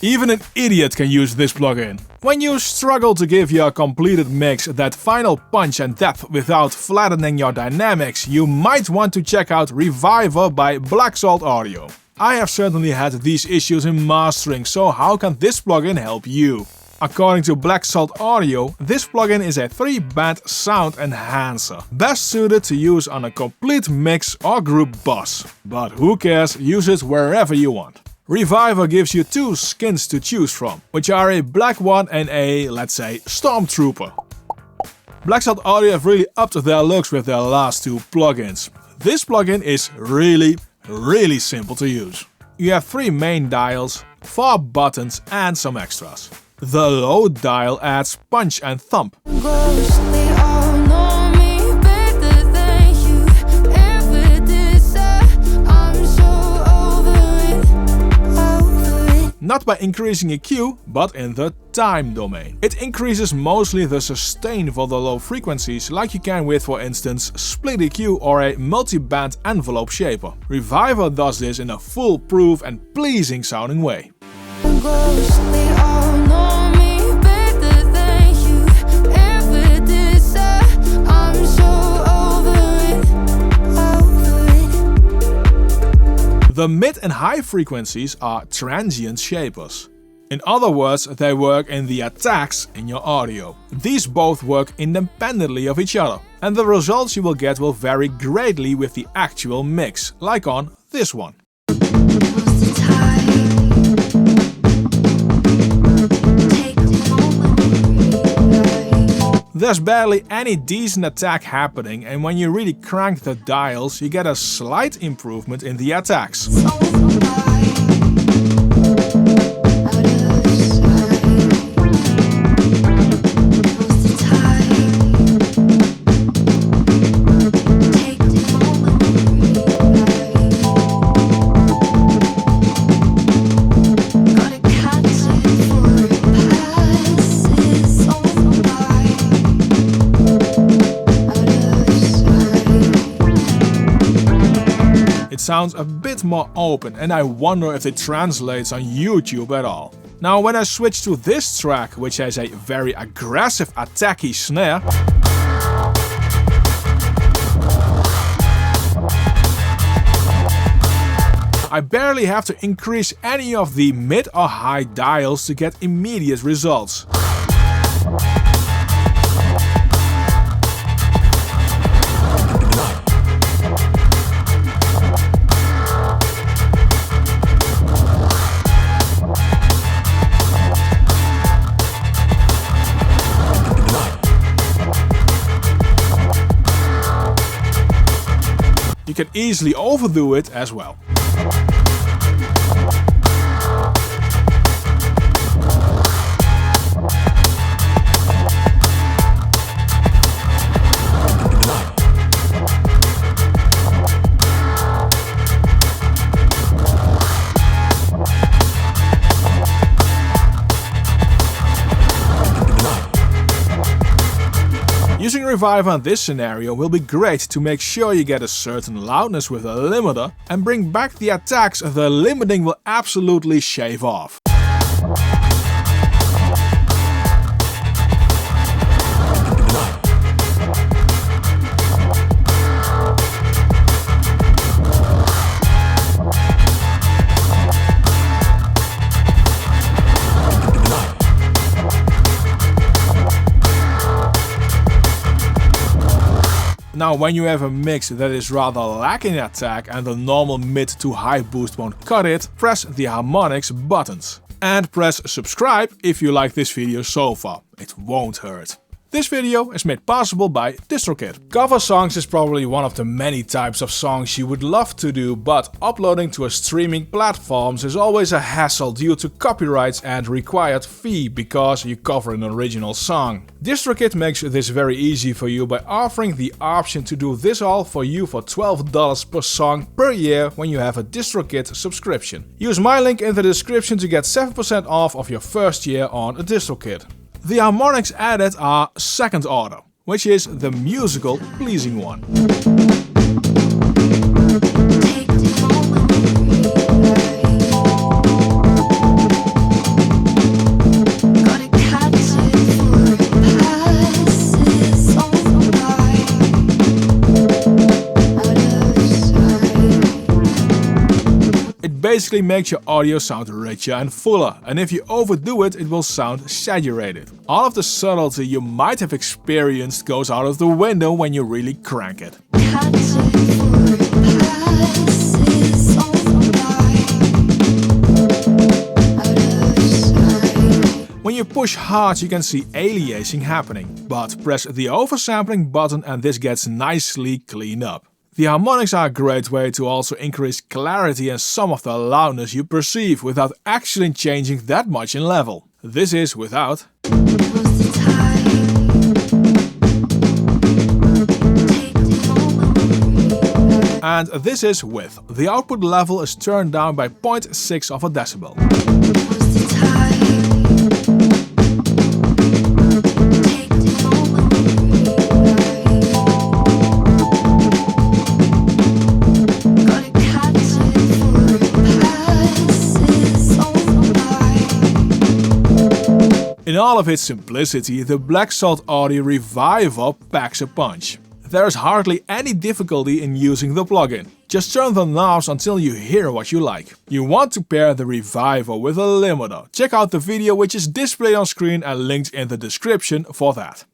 Even an idiot can use this plugin. When you struggle to give your completed mix that final punch and depth without flattening your dynamics, you might want to check out Reviver by Black Salt Audio. I have certainly had these issues in mastering, so how can this plugin help you? According to Black Salt Audio, this plugin is a 3-band sound enhancer, best suited to use on a complete mix or group bus. But who cares, use it wherever you want. Reviver gives you 2 skins to choose from, which are a black one and a, let's say, Stormtrooper. Black Salt Audio have really upped their looks with their last 2 plugins. This plugin is really simple to use. You have 3 main dials, 4 buttons and some extras. The low dial adds punch and thump. Not by increasing EQ, but in the time domain. It increases mostly the sustain for the low frequencies, like you can with, for instance, split EQ or a multi-band envelope shaper. Reviver does this in a foolproof and pleasing sounding way. The mid and high frequencies are transient shapers. In other words, they work in the attacks in your audio. These both work independently of each other, and the results you will get will vary greatly with the actual mix, like on this one. There's barely any decent attack happening, and when you really crank the dials, you get a slight improvement in the attacks. It sounds a bit more open, and I wonder if it translates on YouTube at all. Now when I switch to this track, which has a very aggressive attacky snare, I barely have to increase any of the mid or high dials to get immediate results. You can easily overdo it as well. Using Reviver in this scenario will be great to make sure you get a certain loudness with a limiter, and bring back the attacks the limiting will absolutely shave off. Now when you have a mix that is rather lacking attack and the normal mid to high boost won't cut it, press the Harmonics buttons. And press subscribe if you like this video so far, it won't hurt. This video is made possible by DistroKid. Cover songs is probably one of the many types of songs you would love to do, but uploading to a streaming platforms is always a hassle due to copyrights and required fee because you cover an original song. DistroKid makes this very easy for you by offering the option to do this all for you for $12 per song per year when you have a DistroKid subscription. Use my link in the description to get 7% off of your first year on a DistroKid. The harmonics added are second order, which is the musical pleasing one. basically makes your audio sound richer and fuller, and if you overdo it, it will sound saturated. All of the subtlety you might have experienced goes out of the window when you really crank it. When you push hard, you can see aliasing happening, but press the oversampling button and this gets nicely cleaned up. The harmonics are a great way to also increase clarity and some of the loudness you perceive without actually changing that much in level. This is without. And this is with. The output level is turned down by 0.6 of a decibel. In all of its simplicity, the Black Salt Audio Reviver packs a punch. There is hardly any difficulty in using the plugin. Just turn the knobs until you hear what you like. You want to pair the Reviver with a limiter. Check out the video which is displayed on screen and linked in the description for that.